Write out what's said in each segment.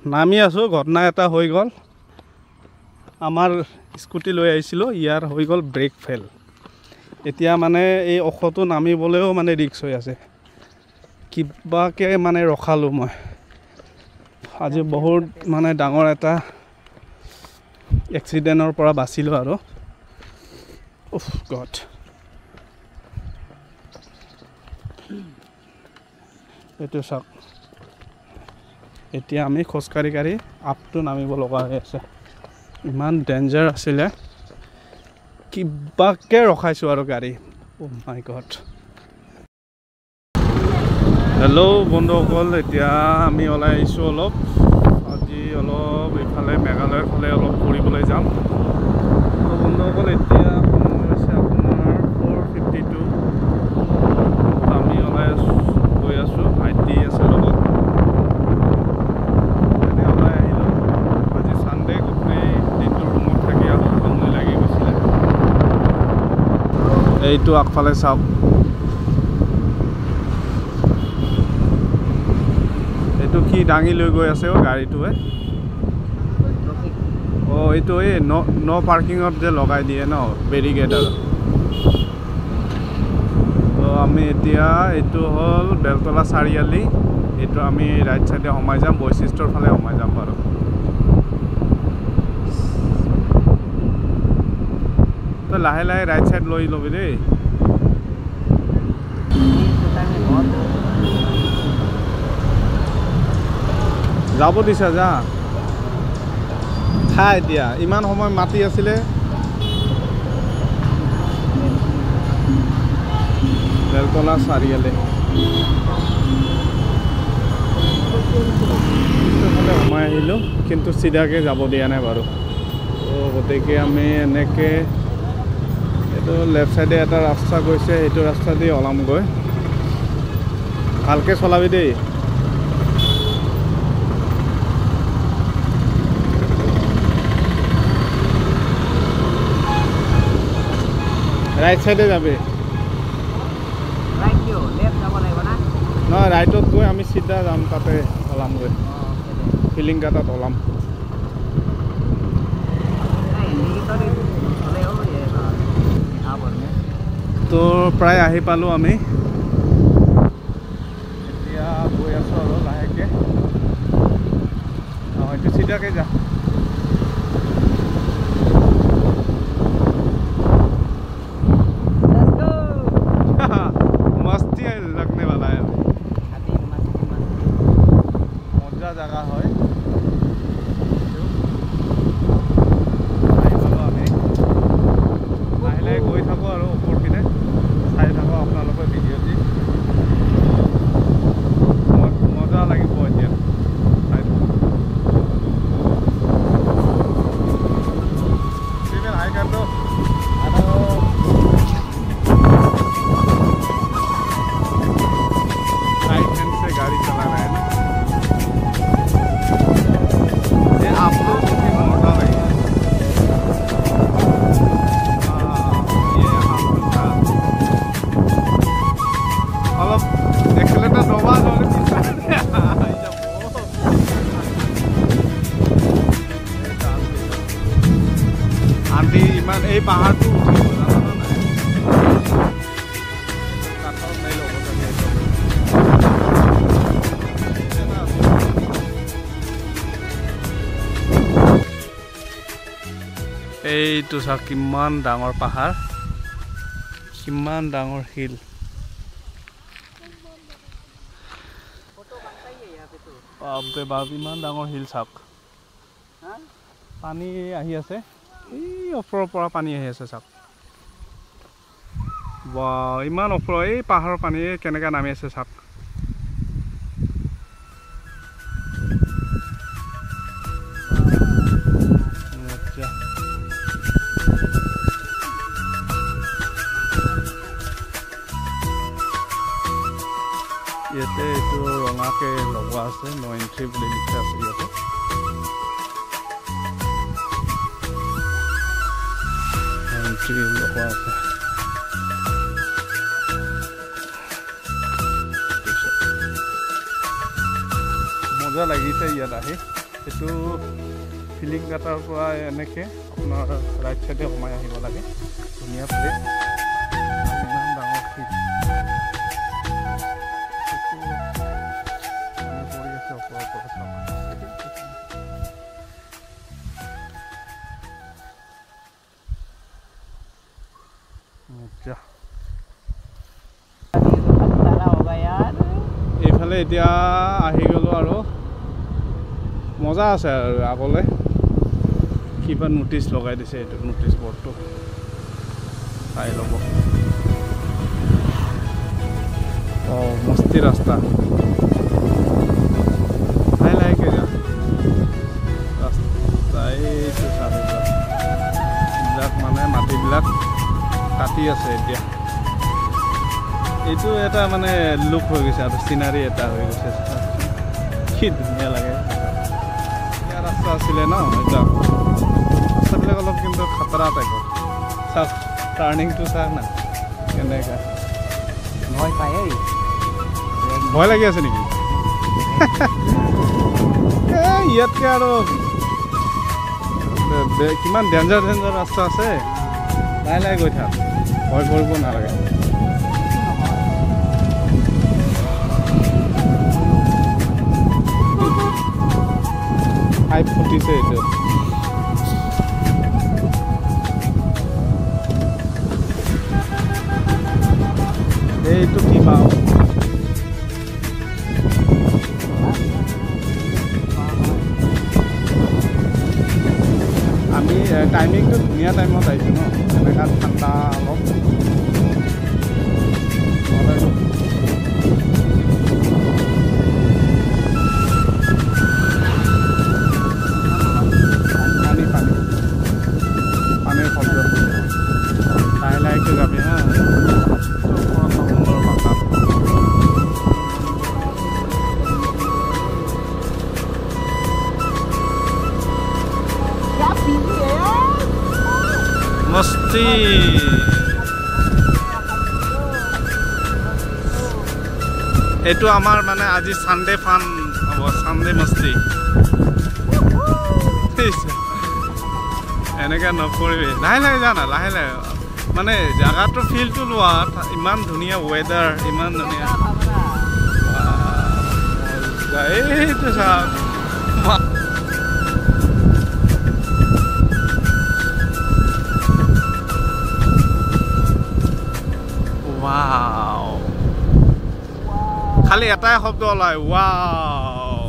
নামি আছোঁ ঘটনা এটা হৈ গ'ল আমাৰ স্কুটি লৈ আহিছিলোঁ ইয়াৰ হৈ গ'ল ব্ৰেক ফেল এতিয়া মানে এই অখটো নামিবলৈও মানে ৰিস্ক হৈ আছে কিবাকে মানে ৰখালোঁ মই আজি বহুত মানে ডাঙৰ এটা এক্সিডেণ্টৰ পৰা বাচিলোঁ আৰু উফ গড এইটো চাওক এতিয়া আমি খোজকাঢ়ি আপটো নামিব লগা হৈ আছে ইমান ডেঞ্জাৰ আছিলে কিবাকে ৰখাইছোঁ আৰু গাড়ী অ' মাই গড হেল্ল' বন্ধুসকল এতিয়া আমি ওলাই আহিছোঁ অলপ আজি অলপ এইফালে মেঘালয়ৰ ফালে অলপ ফুৰিবলৈ যাম তো বন্ধুসকল এতিয়া সময় হৈছে আপোনাৰ 4:52 আমি ওলাই গৈ আছোঁ ভাইটি আছে লগত এনে ওলাই আহিলোঁ আজি ছানডে গোটেই দিনটো ৰুমত থাকি আকৌ আমনি লাগি গৈছিলে এইটো আগফালে চাওক এইটো কি দাঙি লৈ গৈ আছে গাড়ীটোৱে অঁ এইটো এই ন পাৰ্কিঙত যে লগাই দিয়ে ন বেৰিকেড আৰু তো আমি এতিয়া এইটো হ'ল বেলতলা চাৰিআলি এইটো আমি ৰাইট চাইডে সোমাই যাম বৈশিষ্ট্যৰ ফালে সোমাই যাম বাৰু তো লাহে লাহে ৰাইট চাইড লৈ ল'বি দেই যাব দিছা যা খা এতিয়া ইমান সময় মাতি আছিলে বেলতলা চাৰিআলি ফালে সোমাই আহিলোঁ কিন্তু চিধাকৈ যাব দিয়া নাই বাৰু তো গতিকে আমি এনেকৈ এইটো লেফ্ট চাইডে এটা ৰাস্তা গৈছে সেইটো ৰাস্তা দি ওলামগৈ ভালকৈ চলাবি দেই ৰাইট চাইডে যাবি নহয় ৰাইটত গৈ আমি চিধা যাম তাতে ওলামগৈ ফিলিং কাটাত ওলাম তো প্ৰায় আহি পালোঁ আমি এতিয়া গৈ আছোঁ আৰু লাহেকৈ হয়তো চিধাকৈ যা জায়গা হয় আমি লাহে লাহে গৈ থাকোঁ আৰু ওপৰ পিনে চাই থাকোঁ আপোনালোকৰ ভিডিঅ' দি মজা লাগিব এতিয়া চাই থাকোঁ হাই কাটো राइट हैंड से गाड़ी चला रहे हैं ये आपको बहुत मजा लगेगा ये आपका অলপ एक्सीलेटर दबा दो आंटी इमान এই পাহাড়টো উঠিব জানা নাই কাঠৰ নাই ল'ব লাগে এইটো চাওক কিমান ডাঙৰ পাহাৰ কিমান ডাঙৰ হিল বাপৰে বাপ ইমান ডাঙৰ হিল চাওক পানী আহি আছে এই ওপৰৰ পৰা পানী আহি আছে চাওক বা ইমান ওপৰ এই পাহাৰৰ পানী কেনেকৈ নামি আছে চাওক ইয়াতে এইটো ৰঙাকে লগোৱা আছে নো এন্ট্ৰি বুলি লিখা আছে ইয়াতে এন্ট্ৰি লগোৱা আছে মজা লাগিছে ইয়াত আহি এইটো ফিলিংগাটাৰ পৰা এনেকৈ আপোনাৰ ৰাইট চাইডে সোমাই আহিব লাগে ধুনীয়া প্লেচ ইমান ডাঙৰ ফিল্ড পৰি আছে ওপৰৰ পৰা চাব এইফালে এতিয়া আহি গ'লো আৰু মজা আছে আৰু আগলৈ কিবা নোটিছ লগাই দিছে এইটো নোটিছ বৰ্ডটো চাই ল'ব অঁ মস্তি ৰাস্তা লাহে লাহেকৈ যা ৰাস্তা এইটো চাৰিবিলাক মানে মাটিবিলাক কাটি আছে এতিয়া এইটো এটা মানে লুক হৈ গৈছে আৰু চিনাৰী এটা হৈ গৈছে কি ধুনীয়া লাগে ইয়াৰ ৰাস্তা আছিলে ন এতিয়া ৰাস্তাবিলাক অলপ কিন্তু খাতৰা টাইপৰ চাওক টাৰ্ণিংটো চাওক না কেনেকৈ ভয় লাগি আছে নেকি ইয়াতকৈ আৰু কিমান ডেঞ্জাৰ ৰাস্তা আছে লাহে লাহে গৈ থাক ভয় কৰিব নালাগে পাইপ ফুটিছে এইটো এইটো কি পাওঁ আমি টাইমিংটো ধুনীয়া টাইমত আহিছোঁ ন এনেকুৱা ঠাণ্ডা অলপ পানীৰ শব্দ লাহে লাহেকৈ যাবি হা मस्ती এইটো আমাৰ মানে আজি সানডে ফান হ'ব সানডে মস্তি এনেকৈ নকৰিবি লাহে লাহে জানা লাহে লাহে মানে জাগাটোৰ ফিলটো লোৱা ইমান ধুনীয়া ৱেডাৰ ইমান ধুনীয়া এইটো চা Wow. খালি এটাই শব্দ ওলায় wow.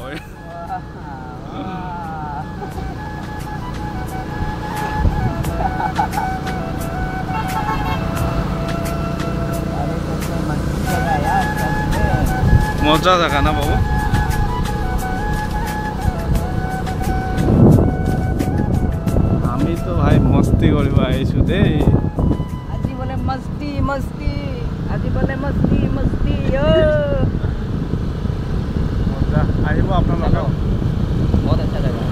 মজা জাগা না বাবু আমি তো ভাই মস্তি কৰিব আহিছোঁ দেই मस्ती मस्ती आज बोले मस्ती मस्ती मजा आइबो अपना लोग बहुत अच्छा जगह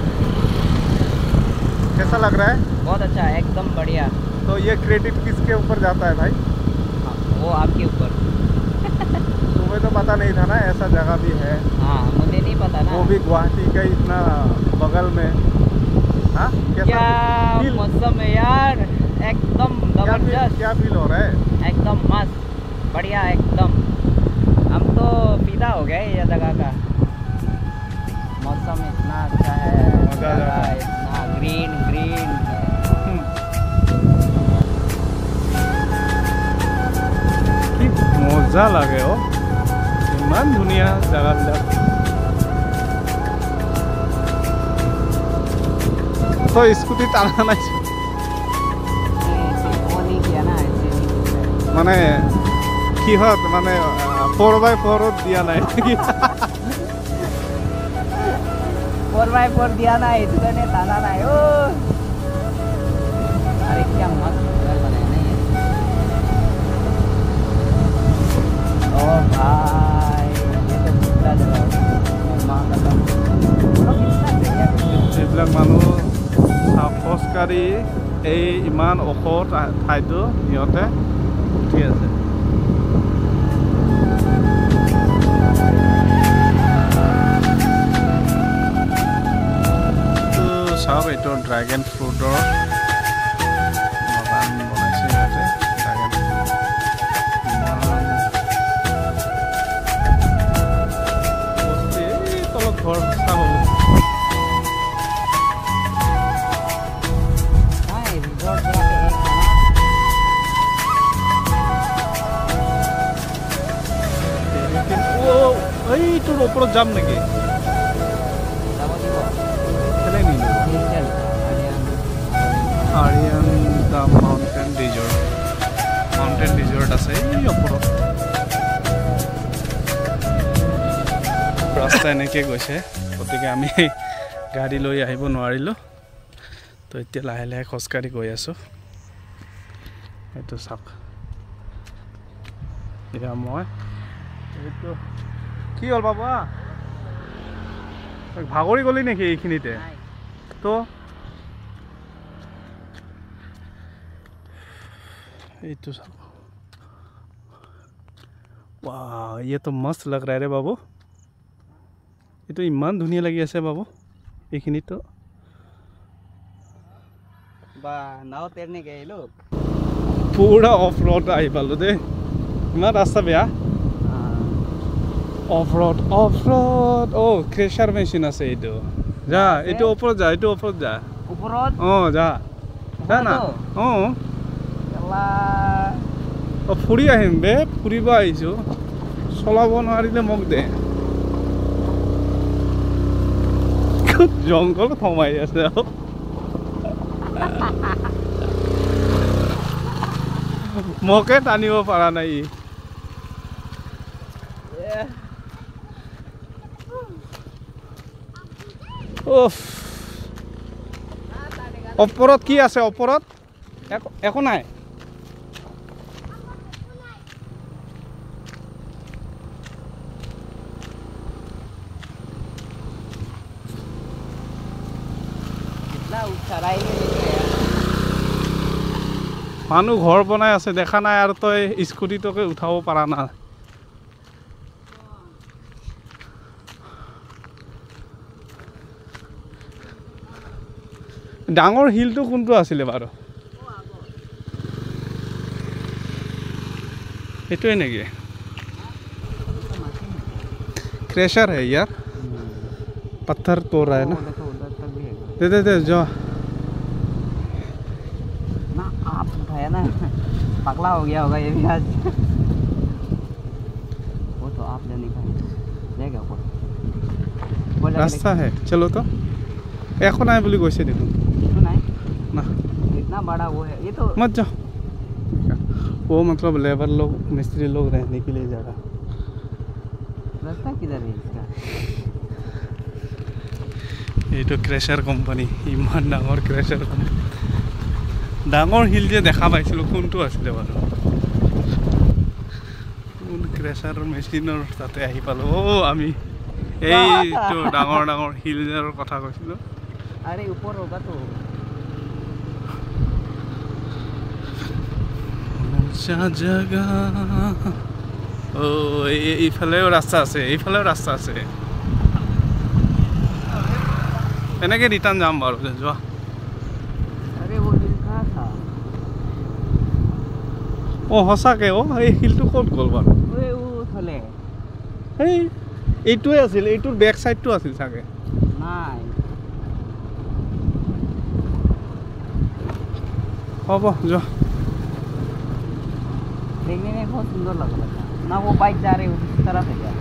कैसा लग रहा है बहुत अच्छा एकदम बढ़िया तो ये क्रेडिट किसके ऊपर जाता है भाई वो आपके ऊपर तुम्हें तो पता नहीं था ना ऐसा जगह भी है हाँ मुझे नहीं पता ना वो भी गुवाहाटी का इतना बगल में हाँ क्या मौसम है यार एकदम जबरदस्त क्या फील हो रहा है एकदम मस्त बढ़िया एकदम हम तो फिदा हो गए ये जगह का मौसम इतना अच्छा है इतना ग्रीन ग्रीन मजा लगे हो इमान धुनिया जगह तो स्कूटी टाना नहीं মানে কিহত মানে 4x4 দিয়া নাই 4x4 दिया ना इसने ताना ना ओ अरे क्या मस्त घर बनाए नहीं ओ भाई ये तो कितना जगह मां कसम এইবিলাক মানুহ খোজকাঢ়ি এই ইমান ওখ ঠাইটো সিহঁতে উঠি আছে ড্ৰাগন ফ্ৰুটৰ বাগান বনাইছে ইয়াতে ড্ৰাগন ফ্ৰুট তলত ঘৰ চাব এইটোৰ ওপৰত যাম নেকি আৰিয়ান দা মাউণ্টেন ৰিজৰ্ট আছে এই ওপৰত ৰাস্তা এনেকৈ গৈছে গতিকে আমি গাড়ী লৈ আহিব নোৱাৰিলোঁ তো এতিয়া লাহে লাহে খোজকাঢ়ি গৈ আছোঁ এইটো চাওক এতিয়া মই এইটো কি হ'ল বাবা ভাগৰি গ'লি নেকি এইখিনিতে তো এইটো চাওক वाह ये तो मस्त लग रहा है रे बाबू ये तो इमान धुनिया लगी আছে बाबू এইখিনি তো বা নাও তেরনে গए लोग पूरा ऑफ रोड আই পালো দে ইমান রাস্তা বেয়া of road O crusher machine আছে এইটো যা এইটো ওপৰত যা উপৰত যা যা না এলা ফুৰি আহিম বে ফুৰিব আহিছোঁ চলাব নোৱাৰিলে মোক দে জংঘল সোমাই আছে মোকে টানিব পৰা নাই ওপৰত কি আছে ওপৰত একো নাই মানুহ ঘৰ বনাই আছে দেখা নাই আৰু তই স্কুটিটোকে উঠাব পৰা না ডাঙৰ হিলটো কোনটো আছিলে বাৰু এইটোৱে নেকি क्रेशर है यार पत्थर तोड़ रहा है ना दे जो ना आप उठाया ना पगला हो गया होगा ये भी आज वो तो आप लेने का लेगा ऊपर रास्ता है चलो तो एको নাই বুলি কৈছে দেখোন नहीं ना इतना बड़ा वो है ये तो मत जाओ वो मतलब लेबर लोग मिस्त्री लोग रहने के लिए जगह रास्ता किधर है इसका ये तो क्रेशर कंपनी इमान डाঙৰ क्रेशर कंपनी ডাঙৰ হিল যে দেখা পাইছিলো কোনটো আছিল বাৰু কোন ক্ৰেশাৰ মেশিনৰ তাতে আহি পালো আমি এইটো ডাঙৰ হিলৰ কথা কৈছিলো अरे ऊपर होगा तो জাগা এইফালেও ৰাস্তা আছে এনেকে ৰিটাৰ্ণ যাম বাৰু যোৱা अरे वो हिल कहाँ था সঁচাকে এই হিলটো ক'ত গ'ল বাৰু ओए वो थले এইটোৱে আছিল এইটোৰ বেক সাইডটো আছিল চাগে নাই হ'ব যোৱা देखने में बहुत सुंदर लग रहा था ना वो बाइक जा रही है उस तरफ है क्या